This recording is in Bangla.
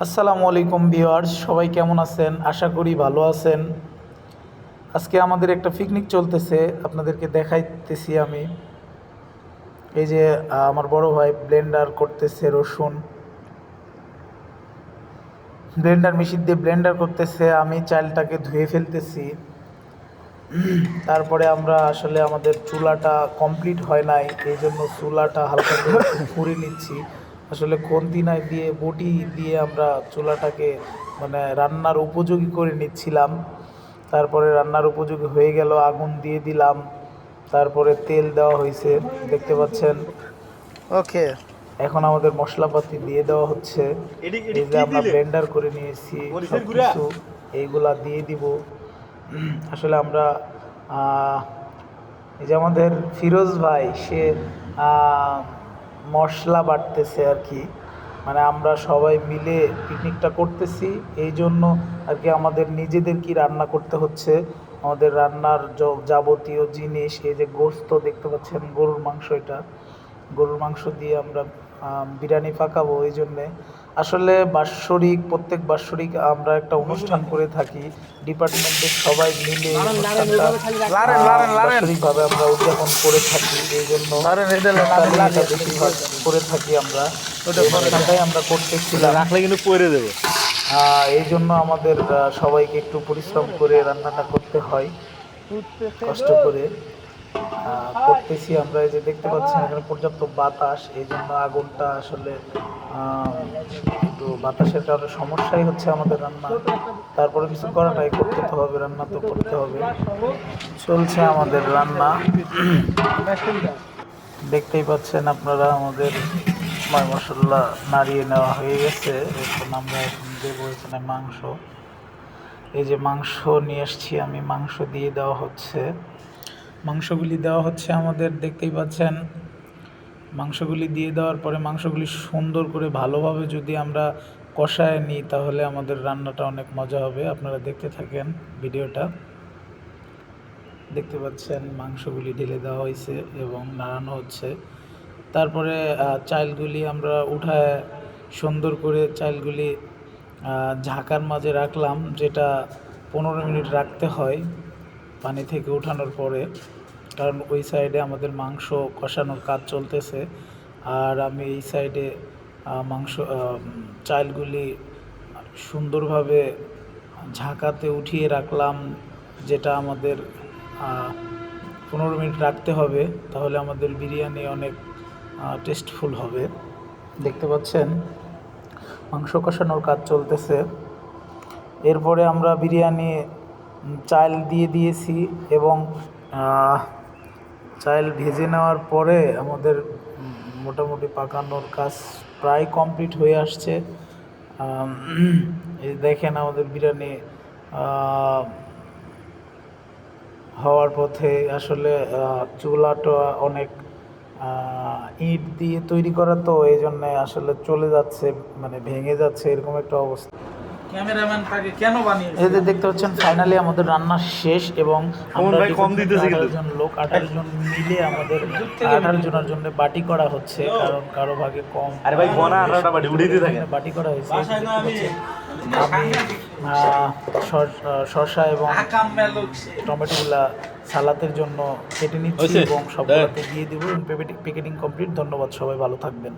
আসসালামু আলাইকুম ভিউয়ার্স, সবাই কেমন আছেন? আশা করি ভালো আছেন। আজকে আমাদের একটা পিকনিক চলতেছে, আপনাদেরকে দেখাইতেছি আমি। এই যে আমার বড় ভাই ব্লেন্ডার করতেছে, রসুন ব্লেন্ডার মেশিন দিয়ে ব্লেন্ডার করতেছে, আমি চালটাকে ধুয়ে ফেলতেছি। তারপরে আমরা আসলে আমাদের চুলাটা কমপ্লিট হয় নাই, এই জন্য চুলাটা হালকা করে একটু পুড়ে নিচ্ছি। আসলে খুন্তি নাই দিয়ে বটি দিয়ে আমরা চুলাটাকে মানে রান্নার উপযোগী করে নিচ্ছিলাম। তারপরে রান্নার উপযোগী হয়ে গেল, আগুন দিয়ে দিলাম, তারপরে তেল দেওয়া হয়েছে দেখতে পাচ্ছেন। ওকে, এখন আমাদের মশলাপাতি দিয়ে দেওয়া হচ্ছে। এই যে আমরা ব্লেন্ডার করে নিয়েছি সব কিছু, এইগুলা দিয়ে দিব। আসলে আমরা এই যে আমাদের ফিরোজ ভাই, সে মশলা বাটতেছে আর কি। মানে আমরা সবাই মিলে পিকনিকটা করতেছি, এই জন্য আর কি আমাদের নিজেদের কি রান্না করতে হচ্ছে। আমাদের রান্নার যাবতীয় জিনিস, এই যে গোশত দেখতে পাচ্ছেন, গরুর মাংস, এটা গরুর মাংস দিয়ে আমরা বিরিয়ানি পাকাবো। এই জন্যে আসলে প্রত্যেক বাৎসরিক আমরা একটা অনুষ্ঠান করে থাকি, ডিপার্টমেন্টের সবাই মিলে এই অনুষ্ঠানটা বাৎসরিকভাবে আমরা উদযাপন করে থাকি। এই জন্য এটা বেশিরভাগ করে থাকি আমরা, এই অনুষ্ঠানটাই আমরা করতেছিলাম। রাখলে কিন্তু পরে দেবো। এই জন্য আমাদের সবাইকে একটু পরিশ্রম করে রান্নাটা করতে হয়, কষ্ট করে করতেছি আমরা। এই যে দেখতে পাচ্ছেন এখানে পর্যাপ্ত বাতাস, এই জন্য আগুনটা আসলে একটু বাতাসের কারণে সমস্যাই হচ্ছে আমাদের রান্না। তারপরে কিছু করার নাই, করতে তো হবে, রান্না তো করতে হবে। চলছে আমাদের রান্না, দেখতেই পাচ্ছেন আপনারা। আমাদের ময় মশলা নাড়িয়ে নেওয়া হয়ে গেছে, এখন আমরা দেবো এখানে মাংস। এই যে মাংস নিয়ে এসছি আমি, মাংস দিয়ে দেওয়া হচ্ছে, মাংসগুলি দেওয়া হচ্ছে আমাদের, দেখতেই পাচ্ছেন। মাংসগুলি দিয়ে দেওয়ার পরে মাংসগুলি সুন্দর করে ভালোভাবে যদি আমরা কষায় নিই, তাহলে আমাদের রান্নাটা অনেক মজা হবে। আপনারা দেখতে থাকেন ভিডিওটা। দেখতে পাচ্ছেন মাংসগুলি ঢেলে দেওয়া হয়েছে এবং নাড়ানো হচ্ছে। তারপরে চালগুলি আমরা উঠায় সুন্দর করে চালগুলি ঝাঁকার মাঝে রাখলাম, যেটা 15 মিনিট রাখতে হয় পানি থেকে উঠানোর পরে, কারণ ওই সাইডে আমাদের মাংস কষানোর কাজ চলতেছে। আর আমি এই সাইডে চালগুলি সুন্দরভাবে ঝাঁকাতে উঠিয়ে রাখলাম, যেটা আমাদের 15 মিনিট রাখতে হবে, তাহলে আমাদের বিরিয়ানি অনেক টেস্টফুল হবে। দেখতে পাচ্ছেন মাংস কষানোর কাজ চলতেছে। এরপরে আমরা বিরিয়ানি চাল দিয়ে দিয়েছি এবং চাল ভেজে নেওয়ার পরে আমাদের মোটামুটি পাকানোর কাজ প্রায় কমপ্লিট হয়ে আসছে। এই দেখেন আমাদের বিরিয়ানি হওয়ার পথে। আসলে চুলাটা অনেক ইট দিয়ে তৈরি করা, তো এই জন্যে আসলে চলে যাচ্ছে, মানে ভেঙে যাচ্ছে, এরকম একটা অবস্থা। এই যে দেখতে পাচ্ছেন ফাইনালি আমাদের রান্না শেষ এবং আমরা 18 জন মিলে আমাদের 18 জনের জন্য বাটি করা হচ্ছে, কারণ কারো ভাগে কম বাটি করা হয়েছে। আমি শসা এবং টমেটোগুলা সালাদের জন্য কেটে নিচ্ছি এবং সবগুলোতে দিয়ে দিব। Packeting complete. ধন্যবাদ, সবাই ভালো থাকবেন।